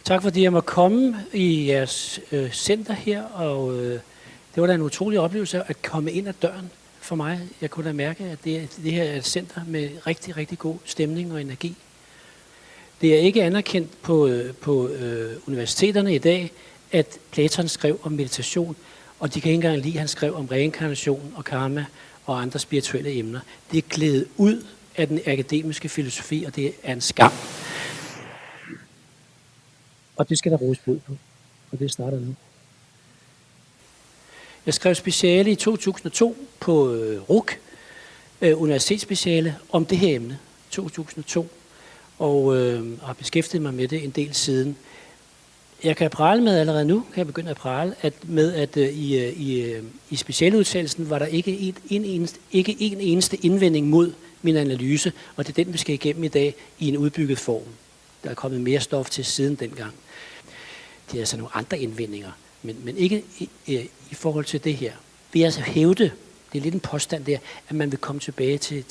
Tak fordi jeg må komme i jeres center her, og det var da en utrolig oplevelse at komme ind ad døren for mig. Jeg kunne da mærke, at det her er et center med rigtig, rigtig god stemning og energi. Det er ikke anerkendt på universiteterne i dag, at Platon skrev om meditation, og de kan ikke engang lide, at han skrev om reinkarnation og karma og andre spirituelle emner. Det er glædet ud af den akademiske filosofi, og det er en skam. Og det skal der rådes bod på, og det starter nu. Jeg skrev speciale i 2002 på RUC, universitetsspeciale, om det her emne, 2002, og har beskæftiget mig med det en del siden. Jeg kan prale med allerede nu, kan jeg begynde at prale, at i specialudtalelsen var der ikke en eneste indvending mod min analyse, og det er den, vi skal igennem i dag i en udbygget form. Der er kommet mere stof til siden dengang. Det er altså nogle andre indvendinger, men ikke i forhold til det her. Vi altså hævde, det er lidt en påstand der, at man vil komme tilbage til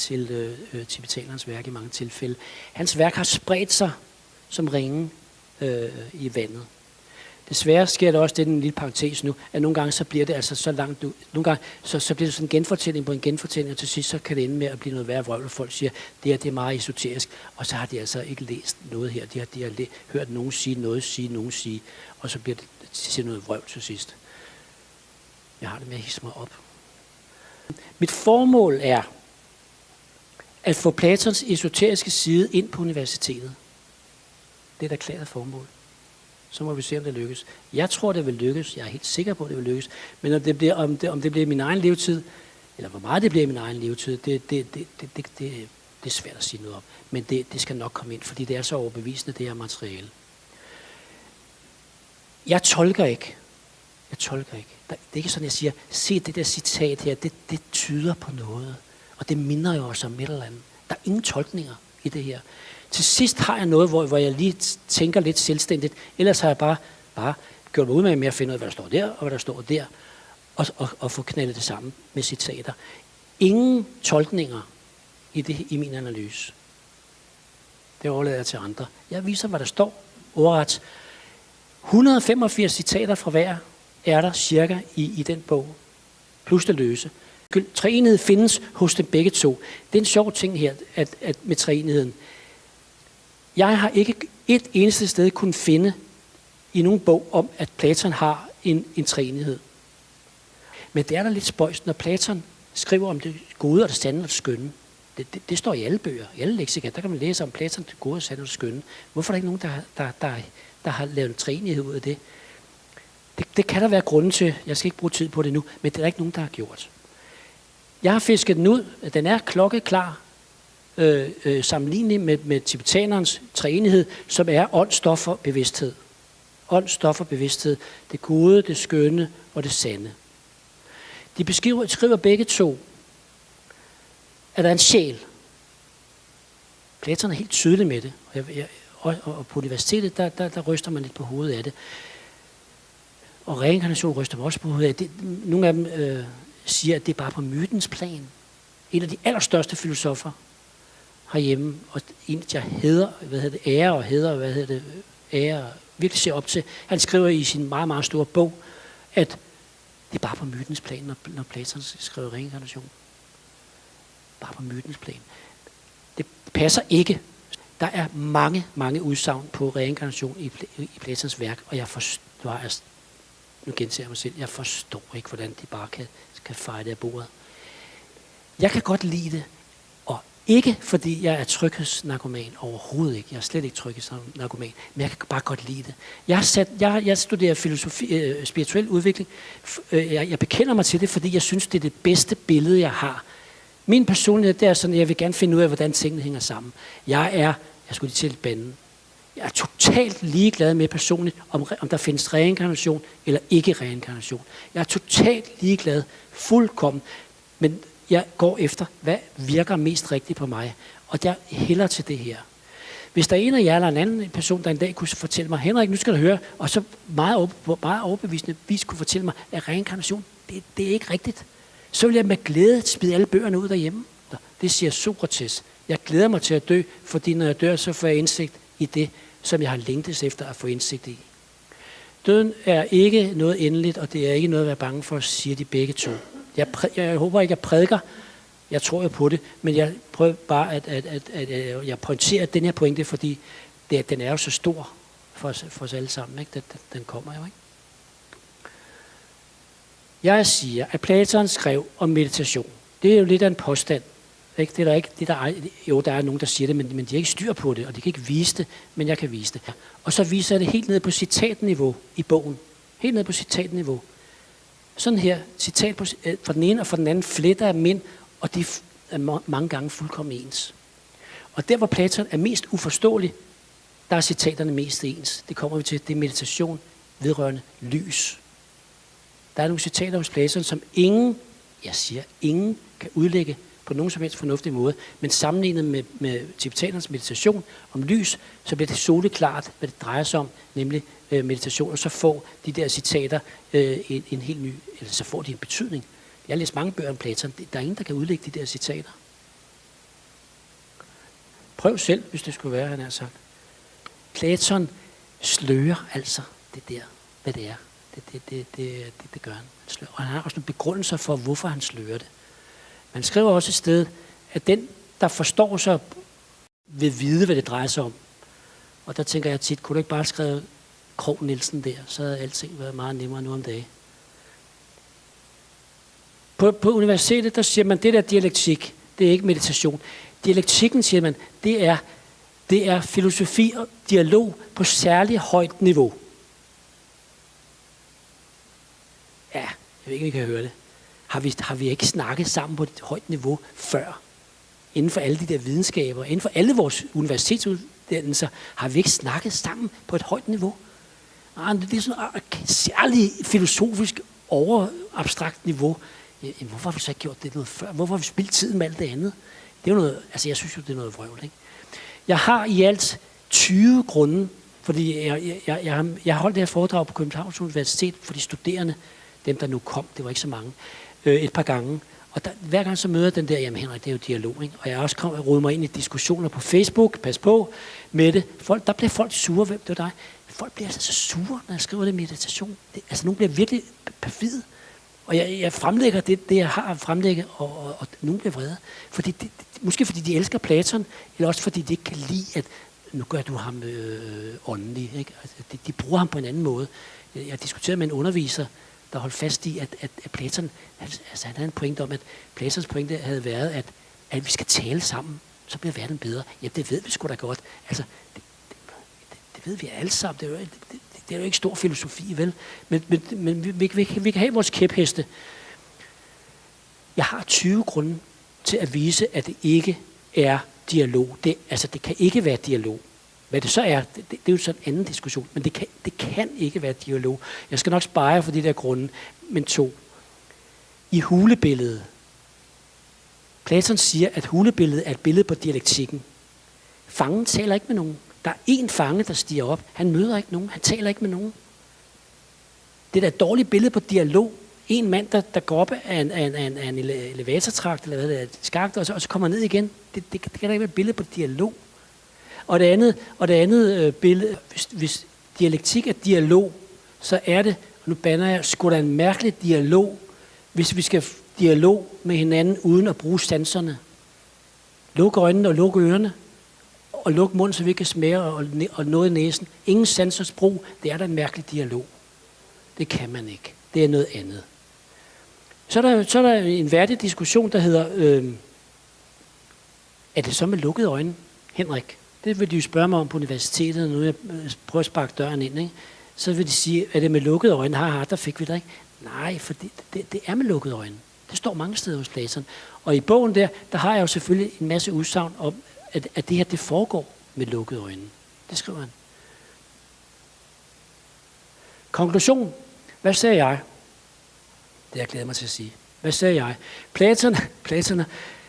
tibetanernes værk i mange tilfælde. Hans værk har spredt sig som ringe i vandet. Desværre sker der også det, en lille parentes nu, at nogle gange så bliver det altså så langt, nogle gange så bliver det sådan en genfortælling på en genfortælling, og til sidst så kan det ende med at blive noget værre vrøvl, og folk siger, det her det er meget esoterisk, og så har de altså ikke læst noget her. De har hørt nogen sige noget, sige, og så bliver det til noget vrøvl til sidst. Jeg har det med at hisse mig op. Mit formål er at få Platons esoteriske side ind på universitetet. Det er et erklæret formål. Så må vi se, om det lykkes. Jeg tror, det vil lykkes. Jeg er helt sikker på, at det vil lykkes. Men om det bliver min egen levetid, eller hvor meget det bliver i min egen levetid, det er svært at sige noget om. Men det skal nok komme ind, fordi det er så overbevisende, det her materiale. Jeg tolker ikke. Det er ikke sådan, jeg siger, se det der citat her, det tyder på noget. Og det minder jo også om et eller andet. Der er ingen tolkninger i det her. Til sidst har jeg noget, hvor jeg lige tænker lidt selvstændigt. Ellers har jeg bare gjort mig ud med at finde ud af, hvad der står der, og hvad der står der, og få knaldet det sammen med citater. Ingen tolkninger i min analyse. Det overlader jeg til andre. Jeg viser, hvad der står. Ordret. 185 citater fra hver er der cirka i den bog. Plus det løse. Treenighed findes hos dem begge to. Det er en sjov ting her, at med treenigheden. Jeg har ikke et eneste sted kunnet finde i nogen bog om, at Platon har en treenighed. Men det er da lidt spøjst, når Platon skriver om det gode og det sande og det skønne. Det står i alle bøger, i alle leksika. Der kan man læse om Platon, det gode og sande og det skønne. Hvorfor er der ikke nogen, der har lavet en treenighed ud af det? Det kan der være grunden til. Jeg skal ikke bruge tid på det nu, men det er der ikke nogen, der har gjort. Jeg har fisket den ud. Den er klokkeklar. Sammenlignelig med tibetanernes treenighed, som er ånd, stof og bevidsthed. Ånd, stof og bevidsthed. Det gode, det skønne og det sande. De skriver begge to, at der er en sjæl. Platon er helt tydelig med det. Og på universitetet, der ryster man lidt på hovedet af det. Og reinkarnation ryster man også på hovedet af det. Nogle af dem siger, at det er bare på mytens plan. En af de allerstørste filosofer herhjemme, og en, jeg ære, virkelig ser op til. Han skriver i sin meget, meget store bog, at det er bare på mytens plan, når Platon skriver reinkarnation. Bare på mytens plan. Det passer ikke. Der er mange, mange udsagn på reinkarnation i Platons værk, og nu gentager jeg mig selv, jeg forstår ikke, hvordan de bare kan feje det af bordet. Jeg kan godt lide det, og ikke fordi jeg er tryghedsnarkoman, overhovedet ikke. Jeg er slet ikke tryghedsnarkoman, men jeg kan bare godt lide det. Jeg studerer filosofi, spirituel udvikling. Jeg bekender mig til det, fordi jeg synes, det er det bedste billede, jeg har. Min personlighed, det er sådan, at jeg vil gerne finde ud af, hvordan tingene hænger sammen. Jeg skulle lige til banden. Jeg er totalt ligeglad med personligt, om der findes reinkarnation eller ikke reinkarnation. Jeg er totalt ligeglad, fuldkommen, men jeg går efter, hvad virker mest rigtigt på mig. Og jeg hælder til det her. Hvis der er en af jer eller en anden person, der en dag kunne fortælle mig, Henrik, nu skal du høre, og så meget overbevisende vis kunne fortælle mig, at reinkarnation, det er ikke rigtigt. Så vil jeg med glæde smide alle bøgerne ud derhjemme. Det siger Sokrates. Jeg glæder mig til at dø, fordi når jeg dør, så får jeg indsigt i det, som jeg har længtes efter at få indsigt i. Døden er ikke noget endeligt, og det er ikke noget at være bange for, siger de begge to. Jeg håber ikke, jeg prædiker. Jeg tror jo på det, men jeg prøver bare at jeg pointerer den her pointe, fordi den er jo så stor for os alle sammen. Ikke? Den kommer jo, ikke? Jeg siger, at Platon skrev om meditation. Det er jo lidt af en påstand. Ikke? Det er der ikke, jo, der er nogen, der siger det, men de har ikke styr på det, og de kan ikke vise det, men jeg kan vise det. Og så viser jeg det helt ned på citatniveau i bogen. Helt ned på citatniveau. Sådan her, citat på, fra den ene og fra den anden, fletter af mænd, og de er mange gange fuldkommen ens. Og der, hvor Platon er mest uforståelig, der er citaterne mest ens. Det kommer vi til, det er meditation vedrørende lys. Der er nogle citater hos Platon, som ingen kan udlægge på nogen som helst fornuftig måde, men sammenlignet med tibetanernes meditation om lys, så bliver det soleklart, hvad det drejer sig om, nemlig meditation, og så får de der citater en helt ny, eller så får de en betydning. Jeg har læst mange bøger om Platon. Der er ingen, der kan udlægge de der citater. Prøv selv, hvis det skulle være, han har sagt. Platon slører altså det der, hvad det er. Det gør han. Og han har også nogle begrundelser for, hvorfor han slører det. Man skriver også et sted, at den, der forstår sig, vil vide, hvad det drejer sig om. Og der tænker jeg tit, kunne du ikke bare skrive Krog Nielsen der, så havde alting været meget nemmere nu om dagen. På universitetet, der siger man, det der dialektik, det er ikke meditation. Dialektikken, siger man, det er filosofi og dialog på særlig højt niveau. Ja, jeg ved ikke, om I kan høre det. Har vi ikke snakket sammen på et højt niveau før? Inden for alle de der videnskaber, inden for alle vores universitetsuddannelser, har vi ikke snakket sammen på et højt niveau? Det er sådan et særligt filosofisk overabstrakt niveau. Hvorfor har vi så ikke gjort det noget før? Hvorfor har vi spildt tiden med alt det andet? Det er jo noget, altså jeg synes jo, det er noget vrøvl, ikke? Jeg har i alt 20 grunde, fordi jeg har holdt det her foredrag på Københavns Universitet for de studerende, dem der nu kom, det var ikke så mange, et par gange. Og hver gang så møder jeg den der, jamen Henrik, det er jo dialog, ikke? Og jeg har også rodet mig ind i diskussioner på Facebook, pas på med det. Der bliver folk sure, hvem det var dig? Folk bliver altså så sure, når jeg skriver det meditation. Nogen bliver virkelig perfide. Og jeg fremlægger det jeg har at fremlægge, og nogen bliver vrede. Måske fordi de elsker Platon, eller også fordi de ikke kan lide, at nu gør du ham åndelig. Ikke? Altså, de bruger ham på en anden måde. Jeg diskuterede med en underviser, der holdt fast i, at Platon, altså han havde en pointe om, at Platons pointe havde været, at vi skal tale sammen, så bliver verden bedre. Ja, det ved vi sgu da godt. Altså, det ved vi alle sammen. Det er jo ikke stor filosofi, vel? Men vi kan have vores kæpheste. Jeg har 20 grunde til at vise, at det ikke er dialog. Det kan ikke være dialog. Hvad det så er, det er jo sådan en anden diskussion. Men det kan ikke være dialog. Jeg skal nok spare for de der grunde. Men 2. I hulebilledet. Platon siger, at hulebilledet er et billede på dialektikken. Fangen taler ikke med nogen. Der er én fange, der stiger op. Han møder ikke nogen. Han taler ikke med nogen. Det er et dårligt billede på dialog. En mand, der går op af en elevatortrakt, eller hvad det er, skakt, og så kommer ned igen. Det kan da ikke være et billede på dialog. Og det andet billede, hvis dialektik er dialog, så er det, og nu bander jeg, sgu da en mærkelig dialog, hvis vi skal dialog med hinanden uden at bruge sanserne. Luk øjnene og luk ørerne, og luk munden, så vi kan smage og noget i næsen. Ingen sansers brug, det er da en mærkelig dialog. Det kan man ikke. Det er noget andet. Så er der en værdig diskussion, der hedder, er det så med lukkede øjne, Henrik? Det vil de jo spørge mig om på universitetet, nu jeg prøver at sparke døren ind, ikke? Så vil de sige, er det med lukkede øjne? Der fik vi det ikke. Nej, for det er med lukkede øjne. Det står mange steder hos Platon. Og i bogen der har jeg jo selvfølgelig en masse udsagn om, at det her, det foregår med lukkede øjne. Det skriver han. Konklusion. Hvad sagde jeg? Det jeg glæder mig til at sige. Hvad sagde jeg? Platon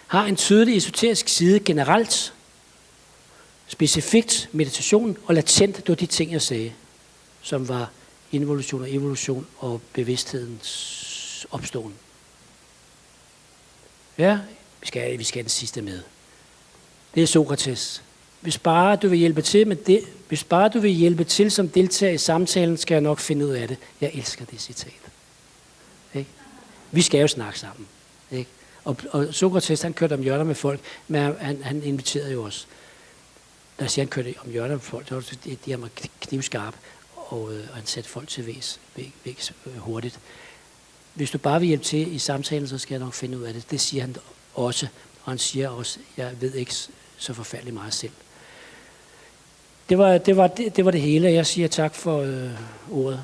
har en tydelig esoterisk side generelt, specifikt meditation, og latent, det var de ting, jeg sagde, som var involution og evolution og bevidsthedens opståen. Ja, vi skal have det sidste med. Det er Sokrates. Hvis bare du vil hjælpe til med det, Hvis bare du vil hjælpe til som deltager i samtalen, skal jeg nok finde ud af det. Jeg elsker det citat. Ikke? Vi skal jo snakke sammen. Ikke? Og Sokrates, han kørte om hjørner med folk, men han inviterede jo os. Da jeg siger, han kørte om hjørner med folk, så var det, de var knivskarp, og han satte folk til vægs hurtigt. Hvis du bare vil hjælpe til i samtalen, så skal jeg nok finde ud af det. Det siger han også, og han siger også, jeg ved ikke så forfærdeligt meget selv. Det var det hele. Jeg siger tak for ordet.